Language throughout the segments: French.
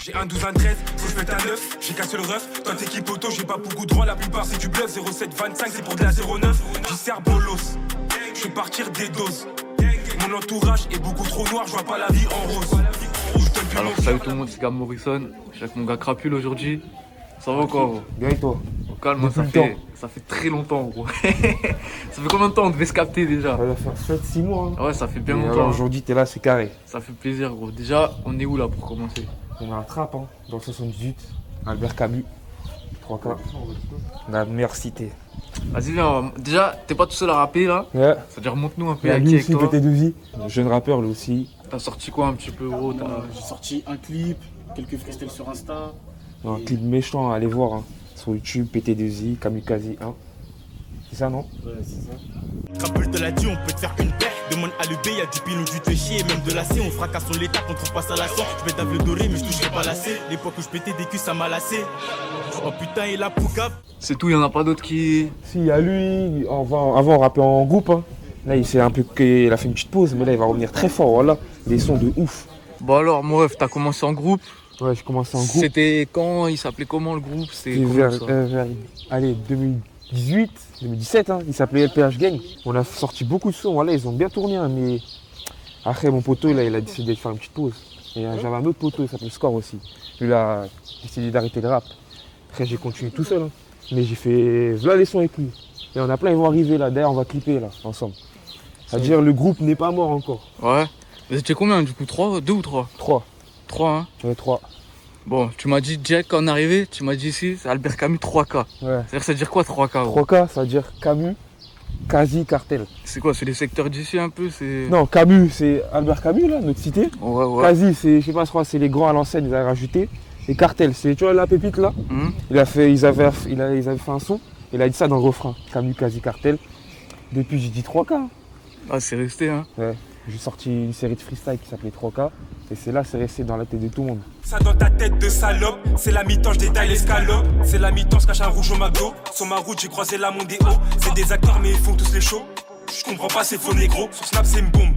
J'ai un 12, un 13, faut je pète un 9, j'ai cassé le ref. Toi t'équipe auto, j'ai pas beaucoup de droit, la plupart c'est du bluff. 07, 25, c'est pour de la 09. J'y sers bolos, je vais partir des doses. Mon entourage est beaucoup trop noir, je vois pas la vie en rose. Alors salut tout le monde, c'est Gab Morrison. Je suis avec mon gars Crapule aujourd'hui. Ça va quoi gros? Bien et toi? Au calme, ça fait très longtemps gros. Ça fait combien de temps on devait se capter déjà? Ça va faire 7-6 mois. Ouais, ça fait bien Et longtemps. alors aujourd'hui t'es là, c'est carré. Ça fait plaisir gros. Déjà, on est où là pour commencer? On a un trap hein, dans le 78, Albert Camus, 3K, la meilleure cité. Vas-y viens, déjà t'es pas tout seul à rapper là? Ouais. C'est-à-dire montre-nous un peu Il y a à qui lui avec aussi, toi. PT2I, jeune rappeur lui aussi. T'as sorti quoi un petit peu gros? J'ai sorti un clip, quelques freestyles sur Insta. Un clip méchant, allez voir hein, sur YouTube, PT2I, Kamikaze 1. C'est ça non? Ouais, c'est ça. Crapule te l'a dit, on peut te faire une paire. Demande à l'UB, y'a du pilon, du te chier, même de lacet. On fracasse son l'état contre passe à la son. Je vais d'avle doré, mais je toucherai pas lacet. L'époque où je pétais des culs, ça m'a lassé. Oh putain, et la poucave. C'est tout, y'en a pas d'autres qui. Si, il y a lui, avant on rappait en groupe. Hein. Là il s'est un peu, il a fait une petite pause, mais là il va revenir très fort, voilà. Des sons de ouf. Bon alors mon ref, t'as commencé en groupe. Ouais, j'ai commencé en groupe. C'était quand? Il s'appelait comment le groupe? C'était vers, allez, 2018, 2017, hein, il s'appelait LPH Gang. On a sorti beaucoup de sons, voilà, ils ont bien tourné, hein, mais après mon poteau, là, il a décidé de faire une petite pause. Et j'avais un autre poteau, il s'appelle Score aussi. Lui, là, a décidé d'arrêter le rap. Après, j'ai continué tout seul, hein. Mais j'ai fait voilà les sons avec lui. Et on a plein, ils vont arriver là, d'ailleurs, on va clipper là, ensemble. C'est-à-dire, le groupe n'est pas mort encore. Ouais. Vous étiez combien du coup? 3? 2 ou 3? 3. 3 hein? Ouais, 3. Bon, tu m'as dit direct quand on est arrivé, tu m'as dit ici, c'est Albert Camus 3K. Ouais. C'est-à-dire ça veut dire quoi 3K gros? 3K, ça veut dire Camus, Quasi, Cartel. C'est quoi? C'est les secteurs d'ici un peu? C'est... Non, Camus, c'est Albert Camus, là, notre cité. Ouais. Quasi, c'est, je sais pas, je crois, c'est les grands à l'ancienne, ils avaient rajouté. Et Cartel, c'est, tu vois, la pépite là, ils avaient fait un son, il a dit ça dans le refrain. Camus, Quasi, Cartel. Depuis, j'ai dit 3K. Hein. Ah, c'est resté, hein? Ouais. J'ai sorti une série de freestyle qui s'appelait 3K. Et c'est là, c'est resté dans la tête de tout le monde. Ça dans ta tête de salope, c'est la mi-temps, je détaille l'escalope. C'est la mi-temps, je cache un rouge au McDo. Sur ma route, j'ai croisé la Mondéo. C'est des acteurs, mais ils font tous les shows. Je comprends pas, c'est faux négro. Sur Snap, c'est une bombe.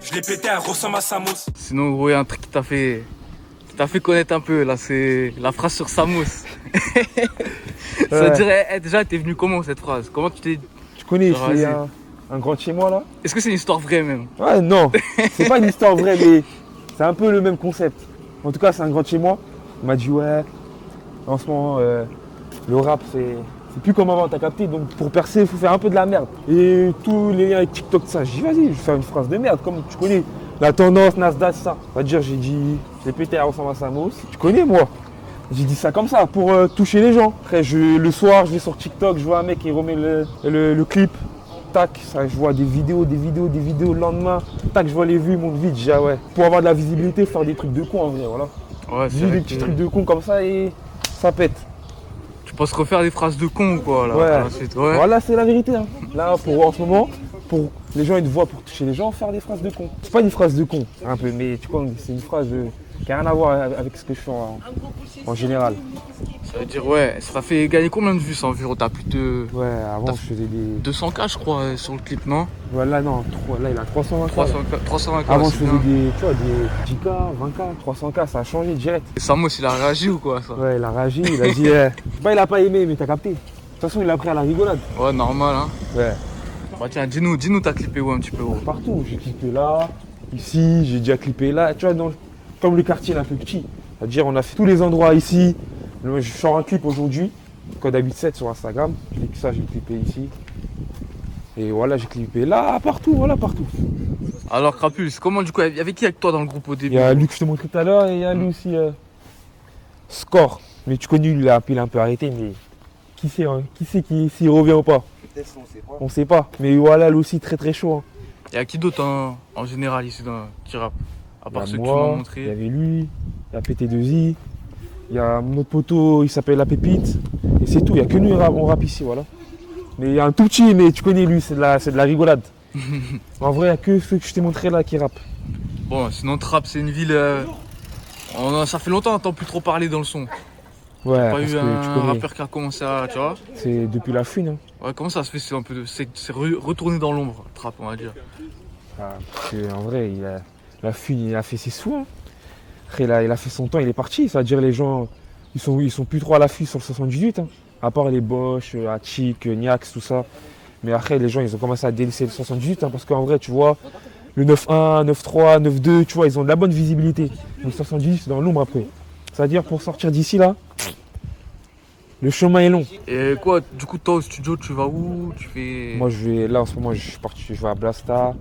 Je l'ai pété, elle ressemble à Samos. Sinon, gros, il y a un truc qui t'a fait connaître un peu, là, c'est la phrase sur Samos. Ça veut dire, déjà, t'es venu comment cette phrase? Comment tu t'es... Tu connais, c'est un grand de chez moi là. Est-ce que c'est une histoire vraie même? Ouais, non, c'est pas une histoire vraie, mais c'est un peu le même concept. En tout cas, c'est un grand de chez moi. Il m'a dit, ouais, en ce moment, le rap, c'est plus comme avant, t'as capté. Donc pour percer, il faut faire un peu de la merde. Et tous les liens avec TikTok, ça, j'ai dit, vas-y, je vais faire une phrase de merde, comme tu connais. La tendance, Nasdaq, ça. On va dire, j'ai dit, j'ai pété à ressemble à Samos. Tu connais, moi. J'ai dit ça comme ça, pour toucher les gens. Après, le soir, je vais sur TikTok, je vois un mec qui remet le clip. Tac, ça, je vois des vidéos, le lendemain, tac, je vois les vues, mon vite, j'ai ouais. Pour avoir de la visibilité, faire des trucs de con en vrai, voilà. Ouais, c'est des petits trucs de con comme ça et ça pète. Tu penses refaire des phrases de con ou quoi là? Ouais. Ouais. Voilà, c'est la vérité. Hein. Là, en ce moment, pour les gens, ils te voient pour toucher les gens, faire des phrases de con. C'est pas une phrase de con, un peu, mais tu vois, c'est une phrase qui n'a rien à voir avec ce que je fais en général. Ça veut dire, ouais, ça t'a fait gagner combien de vues ça environ? T'as plus de... Ouais, avant, je faisais des... 200K je crois sur le clip, non? Voilà, non, là, il a 320K. 320K. Avant, je faisais des 10K, 20K, 300K, ça a changé direct. Et Samos, il a réagi ou quoi ça? Ouais, il a réagi, il a dit, il a pas aimé, mais t'as capté. De toute façon, il a pris à la rigolade. Ouais, normal, hein. Ouais. Bah tiens, dis-nous, t'as clippé où un petit peu gros? Partout, j'ai clippé là, ici, j'ai déjà clippé là, tu vois, comme le quartier est un peu petit. C'est-à-dire, on a fait tous les endroits ici. Je sors un clip aujourd'hui, Code 87 sur Instagram. J'ai clippé ici. Et voilà, j'ai clippé là, partout, voilà, partout. Alors Crapule, comment du coup, il y avait qui avec toi dans le groupe au début? Il y a lui que je te montrais tout à l'heure et il y a lui aussi, Score. Mais tu connais, il a un peu arrêté, mais qui sait s'il revient ou pas? Peut-être on sait pas. On sait pas. Mais voilà, lui aussi très très chaud. Hein. Il y a qui d'autre en général ici qui rappe? À part ceux que tu m'as moi, montré. il y avait lui, il y a PT2I, il y a notre poteau, il s'appelle La Pépite. Et c'est tout, il n'y a que nous on rappe ici, voilà. Mais il y a un tout petit, mais tu connais lui, c'est de la rigolade. En vrai, il n'y a que ceux que je t'ai montré là qui rappent. Bon, sinon Trappes, c'est une ville... ça fait longtemps qu'on n'entend plus trop parler dans le son. Ouais, pas parce eu que un tu connais, rappeur qui a commencé à... Tu vois? c'est depuis la fune. Hein. Ouais, comment ça se fait? C'est retourné dans l'ombre, Trappes, on va dire. Ah, parce qu'en vrai, la fune, il a fait ses sous. Hein. Après, il a fait son temps, il est parti. C'est-à-dire les gens, ils sont plus trop à l'affût sur le 78. Hein. À part les Bosch, Hachik, Niax, tout ça. Mais après, les gens, ils ont commencé à délaisser le 78. Hein, parce qu'en vrai, tu vois, le 9.1, 9.3, 9.2, tu vois, ils ont de la bonne visibilité. Le 78, c'est dans l'ombre après. C'est-à-dire, pour sortir d'ici, là, le chemin est long. Et quoi, du coup, toi au studio, tu vas où? Tu fais. Moi, là, en ce moment, je suis parti, je vais à Blasta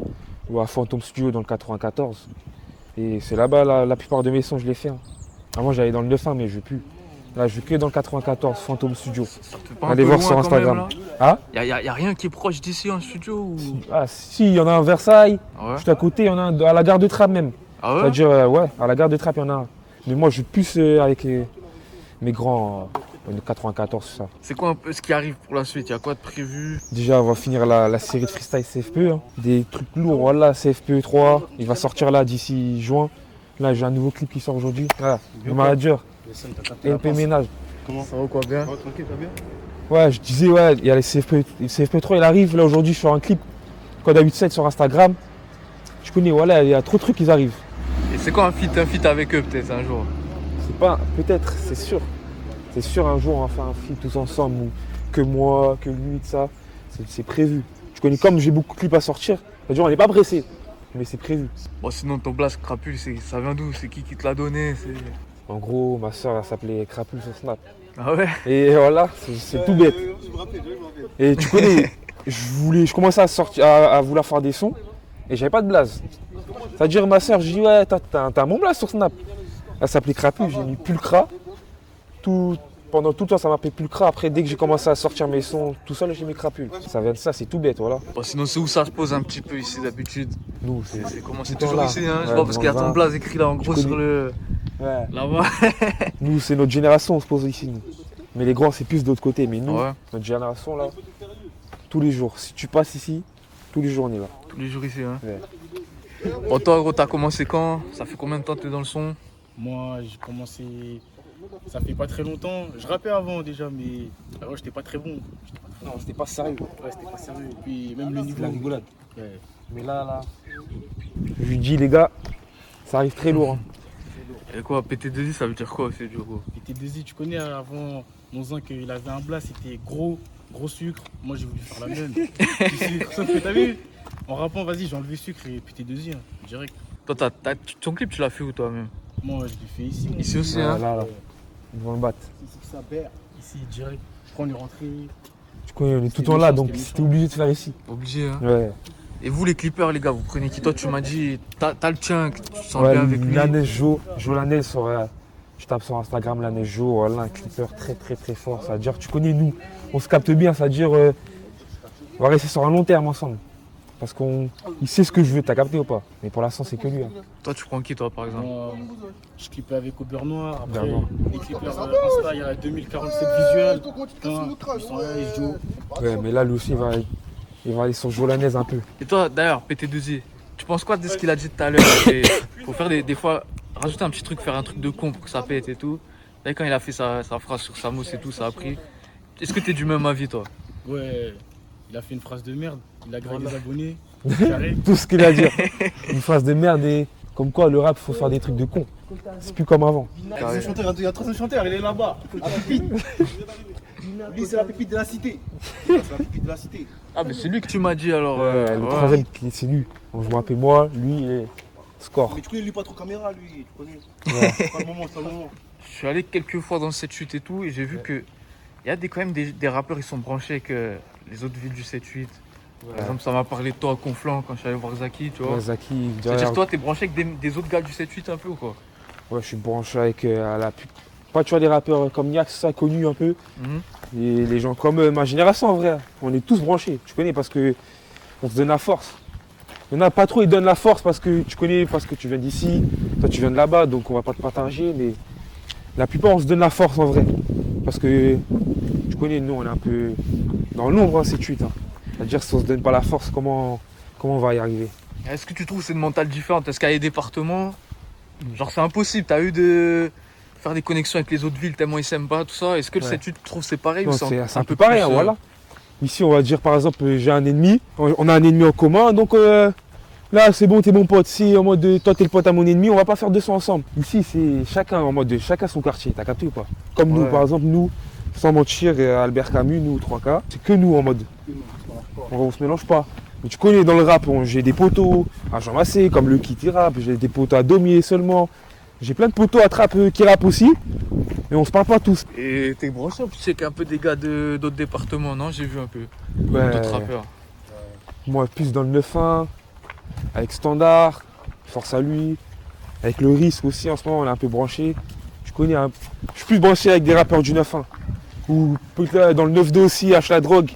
ou à Phantom Studio dans le 94. Et c'est là-bas, la plupart de mes sons, je les fais. Hein. Avant, j'allais dans le 9.1, mais je ne vais plus. Là, je vais que dans le 94, Phantom Studio. Ça te fait pas un Allez peu voir loin sur quand Instagram. même, là? Ah Y a rien qui est proche d'ici en studio ou... Ah, si, il y en a un à Versailles, Ah ouais? juste à côté, il y en a un à la gare de Trappes même. Ah ouais? C'est-à-dire, ouais, à la gare de Trappes, il y en a un. Mais moi, je suis plus avec mes grands, le 94, tout ça. C'est quoi un peu ce qui arrive pour la suite? Y a quoi de prévu? Déjà, on va finir la série de freestyle CFPE. Hein. Des trucs lourds, voilà, CFPE 3. Il va sortir là d'ici juin. Là, j'ai un nouveau clip qui sort aujourd'hui. Voilà, le manager, LP Ménage. Comment Ça va quoi, bien? Ça va tranquille, t'as bien? Ouais, je disais, ouais, il y a les CFPE. Le CFPE 3, il arrive. Là, aujourd'hui, je fais un clip. Code A87 sur Instagram. Je connais, voilà, il y a trop de trucs qui arrivent. Et c'est quoi un feat avec eux peut-être un jour? C'est pas, peut-être, c'est sûr. C'est sûr, un jour, on va faire un feat tous ensemble. Ou que moi, que lui, tout ça. C'est prévu. Tu connais, comme j'ai beaucoup de clips à sortir, c'est-à-dire, on n'est pas pressé. Mais c'est prévu. Bon, sinon ton blast Crapule, ça vient d'où? C'est qui te l'a donné? En gros, ma soeur, elle s'appelait Crapule sur Snap. Ah ouais? Et voilà, c'est tout bête. Et tu connais, je commençais à vouloir faire des sons et j'avais pas de blaze. C'est-à-dire, ma soeur, je dis, ouais, t'as mon blaze sur Snap. Elle s'appelait Crapule, j'ai mis Pulcra. Pendant tout le temps, ça m'appelait Pulcra. Après, dès que j'ai commencé à sortir mes sons tout seul, j'ai mis Crapule. Ça vient de ça, c'est tout bête, voilà. Bon, sinon, c'est où ça se pose un petit peu ici d'habitude? Nous, C'est comment? C'est tout toujours là. ici, hein? Je Ouais, vois parce qu'il y a dans ton un- blaze écrit là en gros connais. sur le. Ouais. Là-bas. Nous, c'est notre génération, on se pose ici, nous. Mais les grands, c'est plus de l'autre côté. Mais nous, Ouais. notre génération, là, tous les jours. Si tu passes ici, tous les jours, on est là. Tous les jours ici, hein? Ouais. Bon, toi, gros, t'as commencé quand? Ça fait combien de temps que t'es dans le son? Moi, j'ai commencé. Ça fait pas très longtemps. Je rappais avant déjà, mais avant, j'étais pas très bon. Non, c'était pas sérieux. Ouais, c'était pas sérieux. Et puis, même le niveau. La rigolade. Ouais. Mais là, je lui dis, les gars, ça arrive très lourd. Hein. Et quoi, PT2I, ça veut dire quoi aussi, du coup? Et T2I, tu connais avant, mon zinc, il avait un blast, c'était gros sucre. Moi, j'ai voulu faire la même. Du sucre. Sauf que t'as vu, en rappant, vas-y, j'ai enlevé le sucre et puis T2I, hein, direct. Toi, ton clip, tu l'as fait où toi-même? Moi, je l'ai fait ici. moi. Ici aussi, Ouais, hein? là, devant le bat. Ici, que ça berre. Ici, direct. Après, on est rentré. Tu connais, on est tout C'était le temps là, méchant, donc c'était c'était méchant. obligé de faire ici. Obligé, hein? Ouais. Et vous, les clippers, les gars, vous prenez qui? Toi, tu m'as dit, t'as le tien, que tu te sens Ouais, bien avec lui. Lanez Jo, Lanez sur. Je tape sur Instagram Lanez Jo, voilà, un clipper très très très fort. C'est-à-dire, tu connais nous, on se capte bien, c'est-à-dire, on va rester sur un long terme ensemble. Parce qu'il sait ce que je veux, t'as capté ou pas? Mais pour l'instant, c'est que lui. Hein. Toi, tu prends qui, toi, par exemple? Moi, je clippais avec au beurre noir. Après, Beurre noir. les clippers Insta, il y a 2047 visuels. Putain, ils sont là, ils jouent. Ouais, mais là, lui aussi, il va aller sur Jo Lanez un peu. Et toi, d'ailleurs, PT2I, tu penses quoi de ce qu'il a dit tout à l'heure? Faut faire des fois, rajouter un petit truc, faire un truc de con pour que ça pète et tout. Là, quand il a fait sa phrase sur Samos et tout, ça a pris. Est-ce que t'es du même avis, toi? Ouais, il a fait une phrase de merde. Il a graillé des abonnés. Carré. Tout ce qu'il a à dire. Une phrase de merde et comme quoi le rap, faut faire des trucs de con. C'est plus comme avant. Il y a un troisième chanteur, il est là-bas. La pépite. Lui, c'est la pépite de la cité. C'est la pépite de la cité. Ah, mais c'est lui que tu m'as dit alors. Le troisième, c'est lui. Donc, je me rappelle moi, lui et Score. Mais tu connais lui pas trop caméra, lui. Tu connais. Ouais. C'est pas le moment, c'est pas le moment. Je suis allé quelques fois dans le 7-8 et tout, et j'ai vu que il y a quand même des rappeurs qui sont branchés avec les autres villes du 7-8. Par exemple, ça m'a parlé de toi à Conflans quand je suis allé voir Zaki, tu vois. Ouais, Zaki, C'est-à-dire derrière. que toi, t'es branché avec des autres gars du 7-8 un peu ou quoi? Ouais, je suis branché avec pas tu vois des rappeurs comme Niax, ça connu un peu. Mhm. Et les gens comme ma génération en vrai. On est tous branchés, tu connais, parce que on se donne la force. Il y en a pas trop, ils donnent la force parce que tu connais, parce que tu viens d'ici, toi tu viens de là-bas, donc on va pas te partager, mais la plupart on se donne la force en vrai. Parce que tu connais, nous on est un peu dans l'ombre, hein, 7-8. Hein. C'est-à-dire si on se donne pas la force, comment on va y arriver? Est-ce que tu trouves que c'est une mentale différente? Est-ce qu'il y a des départements, genre c'est impossible, t'as eu de faire des connexions avec les autres villes tellement ils s'aiment pas, tout ça. Est-ce que le Ouais. 7-8 tu trouves c'est pareil Non, ou c'est un peu pareil, plus, hein, voilà. Ici, on va dire par exemple, j'ai un ennemi, on a un ennemi en commun, donc Là, c'est bon, t'es mon pote. Si en mode toi t'es le pote à mon ennemi, on va pas faire 200 ensemble. Ici, c'est chacun en mode chacun son quartier. T'as capté ou pas? Comme nous, Ouais. par exemple, nous, sans mentir, Albert Camus, nous 3K, c'est que nous en mode. On se mélange pas. Mais tu connais dans le rap, j'ai des potos à Jean Massé, comme le Kitty rap, j'ai des potos à Daumier seulement. J'ai plein de potos à Trappe qui rappent aussi. Mais on se parle pas tous. Et t'es branché, tu sais qu'il y a un peu des gars d'autres départements, non? J'ai vu un peu. Ouais. D'autres rappeurs. Moi, plus dans le 9-1, avec Standard, Force à lui, avec le Risque aussi, en ce moment, on est un peu branché. Je suis plus branché avec des rappeurs du 9-1. Ou peut-être dans le 9-2 aussi, H la drogue.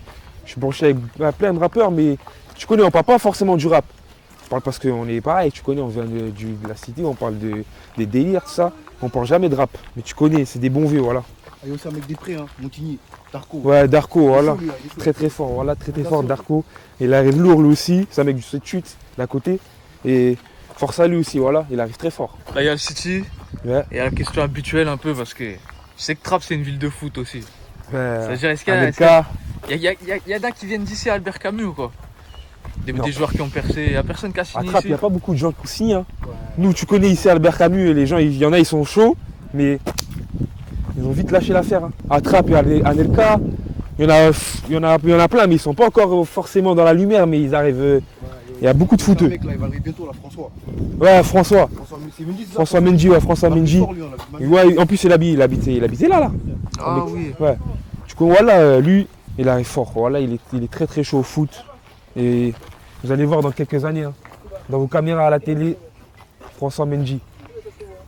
Je suis branché avec plein de rappeurs, mais tu connais, on parle pas forcément du rap. On parle parce qu'on est pareil, tu connais, on vient de la cité, on parle des délires, tout ça. On parle jamais de rap. Mais tu connais, c'est des bons vieux, voilà. Il y a aussi un mec des prés, hein, Montigny, Darko. Ouais, Darko, voilà. Il est chaud, lui, il est chaud. Très très fort, voilà, très très fort Darko. Et il arrive lourd lui aussi, c'est un mec du 7-8 d'à côté. Et Force à lui aussi, voilà, il arrive très fort. Là, il y a le City. Ouais. Et il y a la question habituelle un peu parce que je sais que Trappes c'est une ville de foot aussi. Ouais. C'est-à-dire, est-ce qu'il y a, Anelka, il y a d'un qui viennent d'ici à Albert Camus ou quoi? Non. Des joueurs qui ont percé, il n'y a personne qui a à signé Trappes, il ici. n'y a pas beaucoup de gens qui signent. Hein. Nous, tu connais ici Albert Camus, les gens, il y en a, ils sont chauds, mais ils ont vite lâché l'affaire. Hein. À Trappes, il y a Anelka, il y en a plein, mais ils sont pas encore forcément dans la lumière, mais ils arrivent. Il y a beaucoup de Un footeux. mec là, il va arriver bientôt là, François. Ouais, François. C'est Mendy, c'est ça François Mendy, ouais, François Mendy. Sort, lui, on l'a vu. Ouais, en plus, il habitait là. Ah Avec- oui. Ouais. Du coup, voilà, lui, il arrive fort. Voilà, il est très très chaud au foot. Et vous allez voir dans quelques années, hein, dans vos caméras à la télé, François Mendy.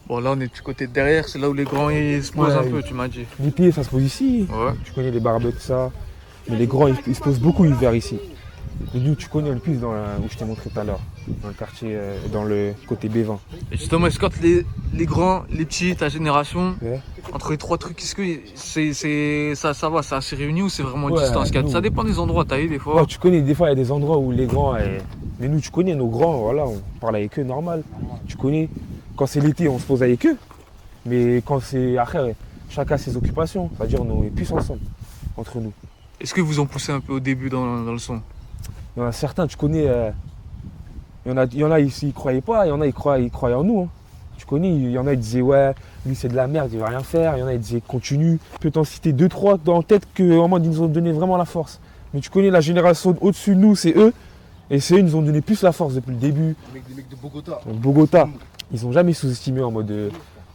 Bon, là on est du côté de derrière, c'est là où les grands ils se posent Ouais, un oui. peu, tu m'as dit. Les pieds, ça se pose ici. Ouais. Tu connais les barbecues, tout ça. Mais les grands, ils se posent beaucoup l'hiver ici. Et nous, tu connais le plus où je t'ai montré tout à l'heure. Dans le quartier, dans le côté B20. Et justement, est-ce que quand les grands, les petits, ta génération, Ouais. entre les trois trucs, est-ce que ça va, ça s'est réuni ou c'est vraiment Ouais, distance? nous- Ça dépend des endroits, t'as eu des fois. Ouais, tu connais, des fois, il y a des endroits où les grands. Mais nous, tu connais nos grands, voilà, on parle avec eux normal. Tu connais, quand c'est l'été, on se pose avec eux. Mais quand c'est après, chacun ses occupations. C'est-à-dire, on est plus ensemble, entre nous. Est-ce que vous en poussez un peu au début dans le son? Il y en a certains, tu connais, il y en a, ils croyaient pas, il y en a, ils croyaient en nous. Hein. Tu connais, il y en a, ils disaient, ouais, lui c'est de la merde, il va rien faire. Il y en a, ils disaient, continue. Je peux t'en citer 2-3 dans la tête que, en mode, ils nous ont donné vraiment la force. Mais tu connais, la génération au-dessus de nous, c'est eux. Et c'est eux, ils nous ont donné plus la force depuis le début. Les mecs de Bogota. Donc, Bogota, ils ont jamais sous-estimé en mode,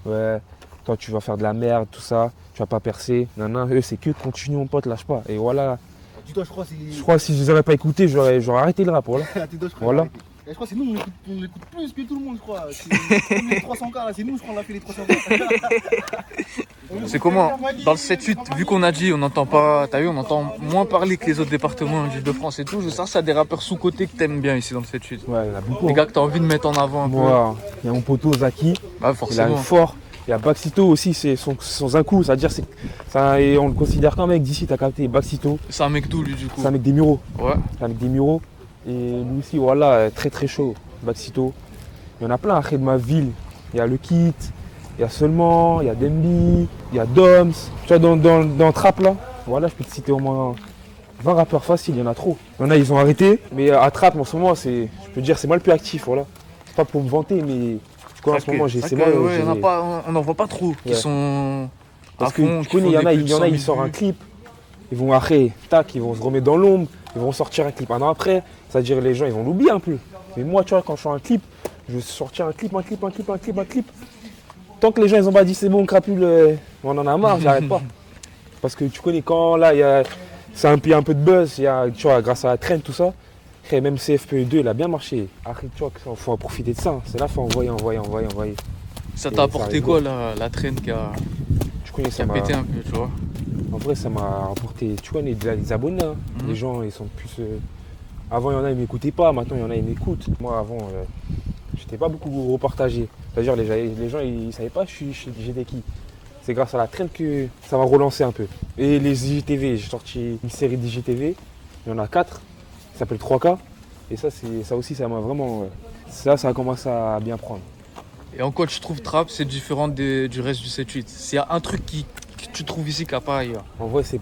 ouais, toi tu vas faire de la merde, tout ça, tu vas pas percer. Non, non, eux, c'est que continue, mon pote, lâche pas. Et voilà, Dis-toi, je crois, c'est. je crois que si je les aurais pas écoutés, j'aurais arrêté le rap, voilà. Tes je crois. Voilà. Et je crois que c'est nous, on écoute plus que tout le monde, je crois. C'est les 300K là, c'est nous, je crois, on a fait les 300K. C'est comment? Dans le 7-8, vu qu'on a dit, on n'entend pas, t'as vu, on entend moins parler que les autres départements d'Île-de-France et tout. Je sais que ça, des rappeurs sous-côté que t'aimes bien ici dans le 7-8. Ouais, il y en a beaucoup. Des hein. gars que t'as envie de mettre en avant un peu. Moi, il y a mon poteau Zaki, Bah, il forcément. arrive fort. Il y a Baxito aussi, c'est son un coup, c'est-à-dire et on le considère comme un mec d'ici, t'as capté. Baxito, C'est un mec d'où lui du coup? c'est un mec des Mureaux. Ouais. C'est un mec des Mureaux. Et lui aussi, voilà, très très chaud. Baxito. Il y en a plein après de ma ville. Il y a le Kit, il y a Seulement, il y a Demby, il y a Doms. Tu vois, dans Trap là, voilà, je peux te citer au moins 20 rappeurs faciles, il y en a trop. Il y en a, ils ont arrêté. Mais à Trap en ce moment, je peux dire, c'est moi le plus actif, voilà. C'est pas pour me vanter, mais tu vois, en ce moment, C'est vrai que, ouais, j'ai- on n'en voit pas trop qui Ouais. sont Parce à que fond, tu qui connais, font il y en des a, plus de il y en a, 100 000 ils sortent un vues. clip, ils vont après, tac, ils vont se remettre dans l'ombre, ils vont sortir un clip un an après, c'est-à-dire les gens ils vont l'oublier un peu. Mais moi, tu vois, quand je sors un clip, je vais sortir un clip. Tant que les gens ils ont pas dit c'est bon, crapule, on en a marre, j'arrête pas. Parce que tu connais quand là, c'est un peu de buzz, tu vois, grâce à la traîne, tout ça. Après, même CFPE2, il a bien marché. Après, tu vois, il faut en profiter de ça. C'est là, il faut envoyer. Ça Et t'a ça apporté arrive. quoi la traîne qui a Tu connais, ça m'a... pété un peu, tu vois? En vrai, ça m'a apporté, tu vois, des abonnés. Hein. Mhm. Les gens, ils sont plus... Avant, il y en a, ils m'écoutaient pas. Maintenant, il y en a, ils m'écoutent. Moi, avant, j'étais pas beaucoup repartagé. C'est-à-dire, les gens, ils savaient pas j'étais qui. C'est grâce à la traîne que ça m'a relancé un peu. Et les IGTV, j'ai sorti une série d'IGTV. Il y en a 4. Ça s'appelle 3K. Et ça aussi, ça m'a vraiment... ça a commencé à bien prendre. Et en quoi tu trouves Trap, c'est différent du reste du 7-8? S'il y a un truc que tu trouves ici qu'il n'y a pas ailleurs. En vrai, il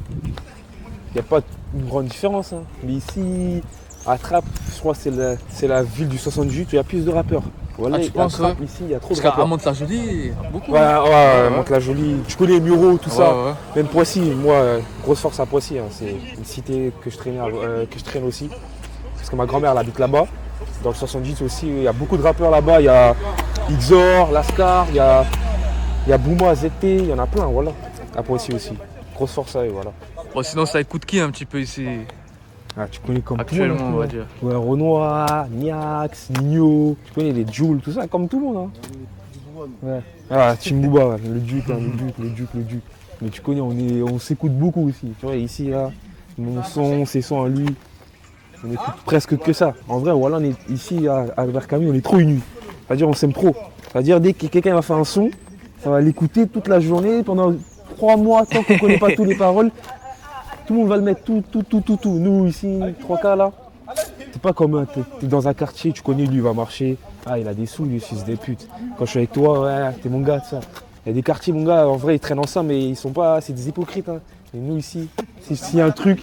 n'y a pas une grande différence. Hein. Mais ici, À Trappes, je crois que c'est la ville du 78 où il y a plus de rappeurs. Voilà, Ah, tu penses, Trappes, ici, il y a trop Parce de qu'à rappeurs. Mantes-la-Jolie, il y a beaucoup. Ouais, Mantes-la-Jolie. Tu connais Muro, tout ça. Ouais. Même Poissy, moi, grosse force à Poissy. Hein. C'est une cité que je traîne aussi. Parce que ma grand-mère elle habite là-bas. Dans le 78 aussi, il y a beaucoup de rappeurs là-bas. Il y a Xor, Lascar, il y a Bouma, ZT, il y en a plein, voilà. À Poissy aussi. Grosse force à eux, voilà. Bon, sinon, ça écoute qui un petit peu ici Ah, tu connais comme actuellement, tout le monde, on hein. va dire. Ouais, Renoir, Niax, Nino, tu connais les Jules, tout ça, comme tout le monde. Hein. Ouais. Ah, Timbouba, ouais, le Duc. Mais tu connais, on s'écoute beaucoup aussi. Tu vois, ici, là, mon son, ses sons à lui, on écoute presque que ça. En vrai, voilà, on est ici à Albert Camus, on est trop unis. C'est-à-dire, on s'aime trop. C'est-à-dire, dès que quelqu'un va faire un son, ça va l'écouter toute la journée, pendant 3 mois, tant qu'on ne connaît pas toutes les paroles. Tout le monde va le mettre, tout. Nous, ici, 3K, là, c'est pas comme t'es dans un quartier, tu connais, lui, il va marcher. Ah, il a des sous, lui, fils des putes. Quand je suis avec toi, ouais, t'es mon gars, tout ça. Il y a des quartiers, mon gars, en vrai, ils traînent ensemble, mais ils sont pas, c'est des hypocrites. Hein. Et nous, ici, s'il y a un truc,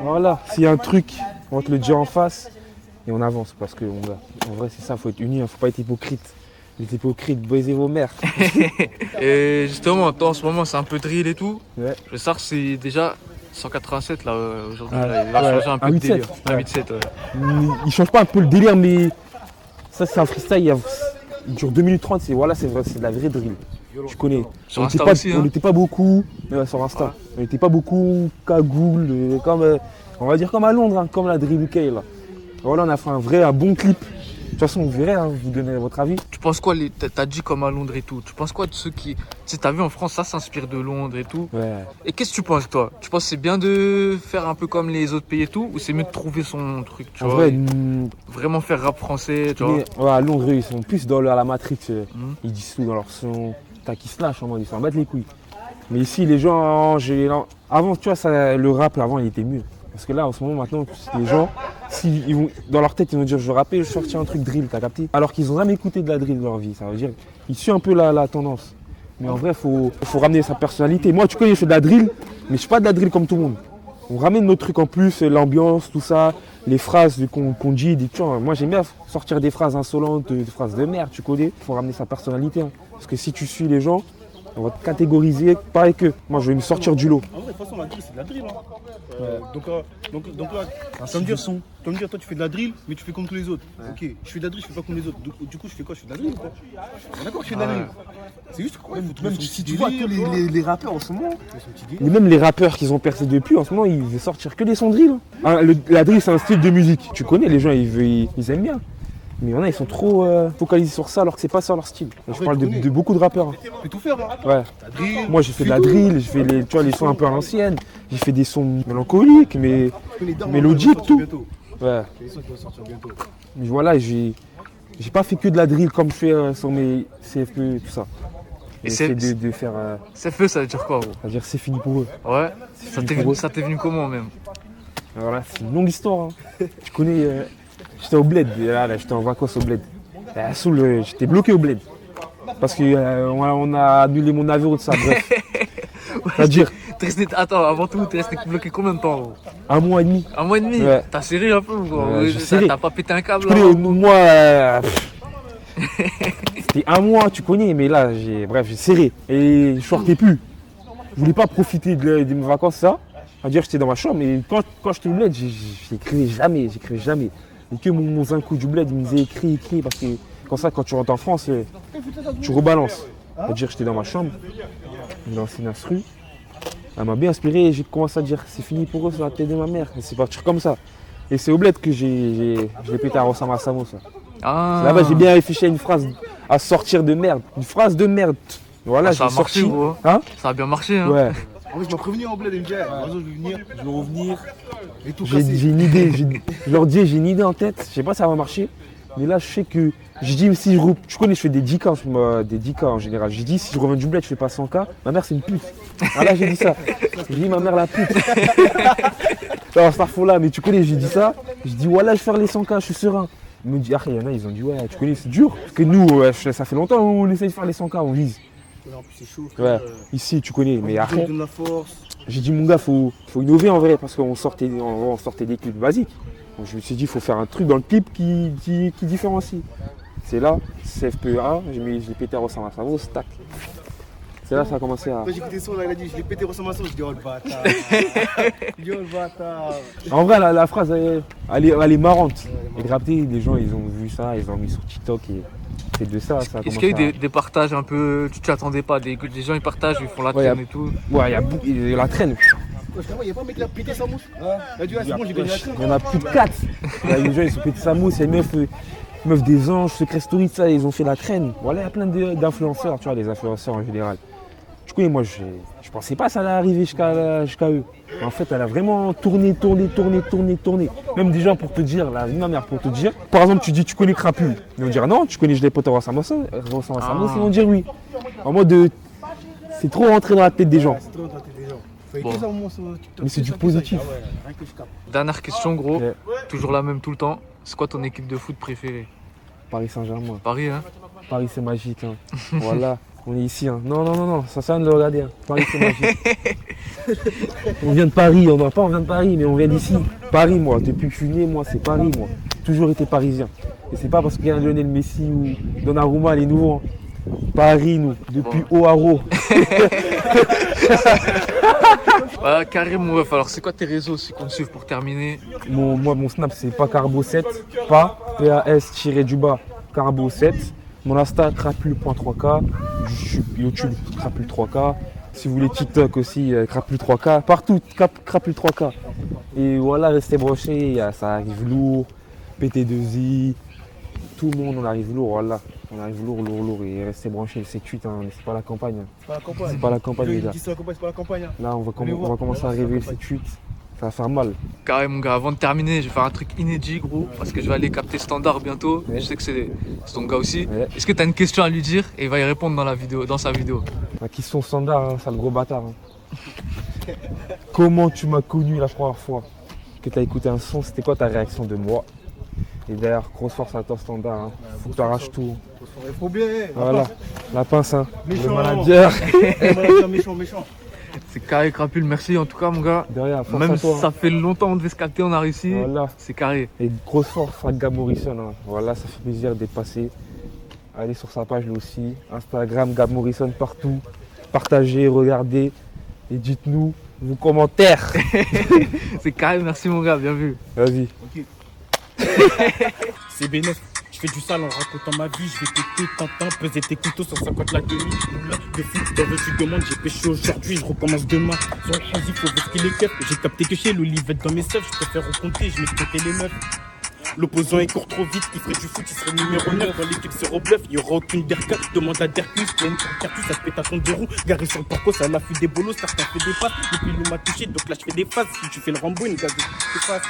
voilà, s'il y a un truc, on va te le dire en face et on avance. Parce que, mon gars, en vrai, c'est ça, faut être unis, hein, faut pas être hypocrite. Les hypocrites, baisez vos mères. Et justement, toi en ce moment, c'est un peu drill et tout. Ouais. Je sais que c'est déjà 187 là aujourd'hui. Ah, Là, il va ouais, changer un peu un de 8-7, délire. Un ouais. 8-7, ouais. Il change pas un peu le délire, mais ça, c'est un freestyle, il dure 2 minutes 30, c'est vrai, c'est de la vraie drill. Tu connais. Sur On Insta était pas, aussi, hein. on n'était pas beaucoup, ouais, sur Insta. On n'était pas beaucoup cagoule, comme, on va dire comme à Londres, hein, comme la drill UK là. Voilà, on a fait un bon clip. De toute façon, vous verrez, hein, vous donnez votre avis. Tu penses quoi, t'as dit comme à Londres et tout. Tu penses quoi de ceux qui. Tu sais, t'as vu en France, ça s'inspire de Londres et tout. Ouais. Et qu'est-ce que tu penses, toi? Tu penses que c'est bien de faire un peu comme les autres pays et tout? Ou c'est mieux de trouver son truc, tu En vois? vrai, et vraiment faire rap français, tu vois? ouais, à Londres, ils sont plus dans la Matrix. Mhm. Ils disent tout dans leur son. T'as qui se lâche en mode, ils s'en battent les couilles. Mais ici, les gens, avant, tu vois, le rap, avant, il était mieux. Parce que là, en ce moment, maintenant, les gens, dans leur tête, ils vont dire, je veux rapper, je vais sortir un truc drill, t'as capté? Alors qu'ils n'ont jamais écouté de la drill de leur vie. Ça veut dire, ils suivent un peu la tendance. Mais en vrai, il faut ramener sa personnalité. Moi, tu connais, je fais de la drill, mais je fais pas de la drill comme tout le monde. On ramène nos trucs en plus, l'ambiance, tout ça, les phrases qu'on dit. Tu vois, moi, j'aime bien sortir des phrases insolentes, des phrases de merde, tu connais. Il faut ramener sa personnalité. Hein. Parce que si tu suis les gens, on va te catégoriser pareil que. Moi, je vais me sortir du lot. En vrai, de toute façon, la drill, c'est de la drill. Hein. Donc là, tu vas me dire, toi, tu fais de la drill, mais tu fais comme tous les autres. Ok, je fais de la drill, je fais pas comme les autres. Du coup, je fais quoi? Je fais de la drill ou quoi? D'accord, je fais de la drill. C'est juste quoi, Même si tu vois tous les rappeurs en ce moment, les... et même les rappeurs qui ont percé depuis, en ce moment, ils veulent sortir que des sons drill. Hein, la drill, c'est un style de musique. Tu connais, les gens, ils aiment bien. Mais il y en a, ils sont trop focalisés sur ça alors que c'est pas ça leur style. Et je parle de beaucoup de rappeurs. Hein. Tu peux tout faire, hein. Ouais. La drill, Moi, j'ai fait de la drill, j'ai fait les sons un peu à l'ancienne. J'ai fait des sons mélancoliques, mais mélodiques, tout. Ouais. Les sons qui vont sortir bientôt. Mais voilà, j'ai pas fait que de la drill comme je fais sur mes CFE, tout ça. Et J'ai essayé de faire. C'est feu, ça veut dire quoi, gros? C'est-à-dire c'est fini pour eux. Ouais. pour eux. Ça t'est venu comment, même? Alors là, c'est une longue histoire. Hein. Tu connais, j'étais au bled, là j'étais en vacances au bled. À Soul, j'étais bloqué au bled. Parce qu'on a annulé mon avion, tout ça, bref. C'est-à-dire Attends, avant tout, t'es resté bloqué combien de temps, gros? 1 mois et demi. 1 mois et demi? Ouais. T'as serré un peu, gros? Ouais, j'ai serré. T'as pas pété un câble, Tu là? connais, moi, c'était 1 mois, tu connais, mais là, j'ai serré. Et je sortais plus. Je voulais pas profiter de mes vacances, ça. C'est-à-dire, j'étais dans ma chambre, et quand j'étais au bled, j'écrivais jamais. Et que mon zinco du bled, il me disait écris, parce que comme ça, quand tu rentres en France, tu rebalances. C'est-à-dire, j'étais dans ma chambre, j'ai lancé une instru. Elle m'a bien inspiré et j'ai commencé à dire c'est fini pour eux sur la tête de ma mère. Et c'est parti comme ça. Et c'est au bled que je l'ai pété à Rossama Samo, ça. Ah. Là-bas, j'ai bien réfléchi à une phrase à sortir de merde. Une phrase de merde. Voilà, Ça a j'ai marché, sorti. gros. Hein? Ça a bien marché, hein? Ouais. En vrai, je m'as prévenu en bled, il me dit, vas-y, je vais venir, je vais revenir. Et tout J'ai casser. une idée. Je leur dis, j'ai une idée en tête. Je sais pas si ça va marcher. Mais là, je sais que. Je dis, si je. Tu connais, je fais des 10K, des 10K en général. J'ai dit, si je reviens du bled, je fais pas 100K. Ma mère, c'est une pute. Ah là, j'ai dit ça. J'ai dit, ma mère, la pute. Alors, Starfo là, mais tu connais, j'ai dit ça. Je dis, voilà, je vais faire les 100K, je suis serein. Ils me disent, ah, il y en a, ils ont dit, ouais, tu connais, c'est dur. Parce que nous, ça fait longtemps qu'on essaye de faire les 100K, on vise. En plus, c'est chaud. Ouais, ici, tu connais. Mais après, donne la force. j'ai dit, mon gars, faut innover en vrai. Parce qu'on sortait des clips basiques. Donc, je me suis dit, il faut faire un truc dans le clip qui différencie. C'est là, CFPE1, je l'ai pété à Rossama Samos, tac. C'est là que ça a commencé à. Quand j'ai écouté son, là, il a dit, je l'ai pété Rossama Samos, je dis, oh le bâtard. Je dis, oh le bâtard. En vrai, la phrase, elle est marrante. Et Grapté, les gens, ils ont vu ça, ils ont mis sur TikTok et c'est de ça a Est-ce commencé qu'il y a eu des partages un peu, tu t'y attendais pas, des gens ils partagent, ils font la Ouais, traîne et tout. Ouais, il y a la traîne. Il n'y a pas un mec qui a pété sa mousse. Il a dit, ah, c'est bon, j'ai gagné la traîne. Il y en a plus de 4. Les gens, ils ont pété sa mousse, il y a une meuf des anges, Secret Story, ça, ils ont fait la traîne. Voilà, il y a plein d'influenceurs, tu vois, les influenceurs en général. Du coup, moi, je pensais pas que ça allait arriver jusqu'à eux. Mais en fait, elle a vraiment tourné. Même des gens pour te dire, ma mère pour te dire. Par exemple, tu dis, tu connais Crapule. Ils vont dire non, tu connais Je l'ai poté Rossama Samos, ils vont dire oui. En mode, c'est trop rentré dans la tête des gens. C'est trop dans la tête des gens. Faut Bon. écrire ça au moins sur TikTok. Mais c'est du ça, positif. ah ouais, rien que je capte. Dernière question gros, Ouais. toujours la même tout le temps. C'est quoi ton équipe de foot préférée? Paris Saint-Germain. Paris hein? Paris, c'est magique. Hein. Voilà, on est ici. Hein. Non, ça sert à rien de le regarder. Hein. Paris, c'est magique. On vient de Paris, on vient de Paris, mais on vient d'ici. Paris, moi, depuis que je suis né, moi, c'est Paris, moi. J'ai toujours été parisien. Et c'est pas parce qu'il y a un Lionel Messi ou Donnarumma, les nouveaux. Hein. Paris, nous, depuis haut à haut. Carré mon ref, alors c'est quoi tes réseaux si qu'on te suive pour terminer? Mon snap, c'est pas Carbo7, pas PAS-du-bas Carbo7. Mon Insta, crapule.3K. YouTube, crapule 3K. Si vous voulez TikTok aussi, crapule 3K. Partout, crapule 3K. Et voilà, restez brochés, ça arrive lourd. PT2I, tout le monde, on arrive lourd, voilà. On arrive lourd. Et restez branchés, c'est cuit, hein, c'est pas la campagne. Hein. C'est pas la campagne. C'est pas la campagne, les gars. Dis c'est la campagne, c'est pas la campagne. Hein. Là, on va commencer à arriver, c'est cuit. Ça va faire mal. Carré mon gars, avant de terminer, je vais faire un truc inédit gros, parce que je vais aller capter Standard bientôt. Ouais. Je sais que c'est ton gars aussi. Ouais. Est-ce que tu as une question à lui dire et il va y répondre dans sa vidéo? La question standard, hein, sale gros bâtard. Hein. Comment tu m'as connu la première fois que tu as écouté un son? C'était quoi ta réaction de moi? Et d'ailleurs, grosse force à toi, Standard. Hein. Faut que tu arraches tout. Il faut bien. Voilà, la pince, hein. Méchant. Le manager. Manager méchant. C'est Carré Crapule, merci en tout cas mon gars. De rien, force Même à si toi. ça fait longtemps on devait se capter, on a réussi. Voilà. C'est carré. Et grosse force à Gab Morrison. Hein. Voilà, ça fait plaisir d'être passé. Allez sur sa page lui aussi. Instagram, Gab Morrison partout. Partagez, regardez et dites-nous vos commentaires. C'est carré, merci mon gars, bien vu. Vas-y. C'est B9, je fais du sale en racontant ma vie, je vais péter Tintin, peser tes couteaux sur 50 la demi. De foot, t'en veux, tu demandes, j'ai pêché aujourd'hui, je recommence demain. Sur le choisi, faut voir qu'il est keuf. J'ai capté que chez l'olivette dans mes seufs, je préfère recompter, je mets de côté les meufs. L'opposant il court trop vite, il ferait du foot, il serait numéro 9 dans l'équipe zéro bluff, il y aura aucune derka, demande à Dercus, il y a une cartouche, ça se pète à ton deux roues, garé sur le parcours, ça l'affût des bolos, certains fait des passes, depuis il m'a touché, donc là je fais des phases, si tu fais le Rambo, une gaz de tes faces.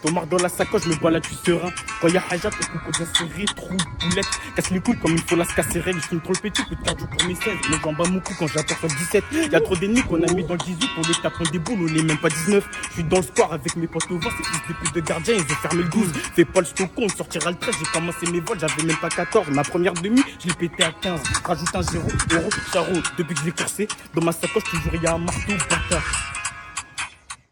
Tomard dans la sacoche, me balade, tu serein. Quand y'a Hajat, le coucou bien serré, trou, boulette. Casse les couilles comme il faut la se casser, je fume trop le petit, coup de cardio pour mes 16. Mes jambes à mon cou quand j'aperçois 17. Y'a trop d'ennemis qu'on a mis dans le 18 pour les tapons des boules, on est même pas 19. Je suis dans le square avec mes potes au vent, c'est fils de pute de gardien, ils ont fermé le 12. Fais pas le stocon, on sortira le 13. J'ai commencé mes vols, j'avais même pas 14. Ma première demi, je l'ai pété à 15. Rajoute un 0, euro, charo. Depuis que je l'ai coursé, dans ma sacoche, toujours y'a un marteau, bâtard.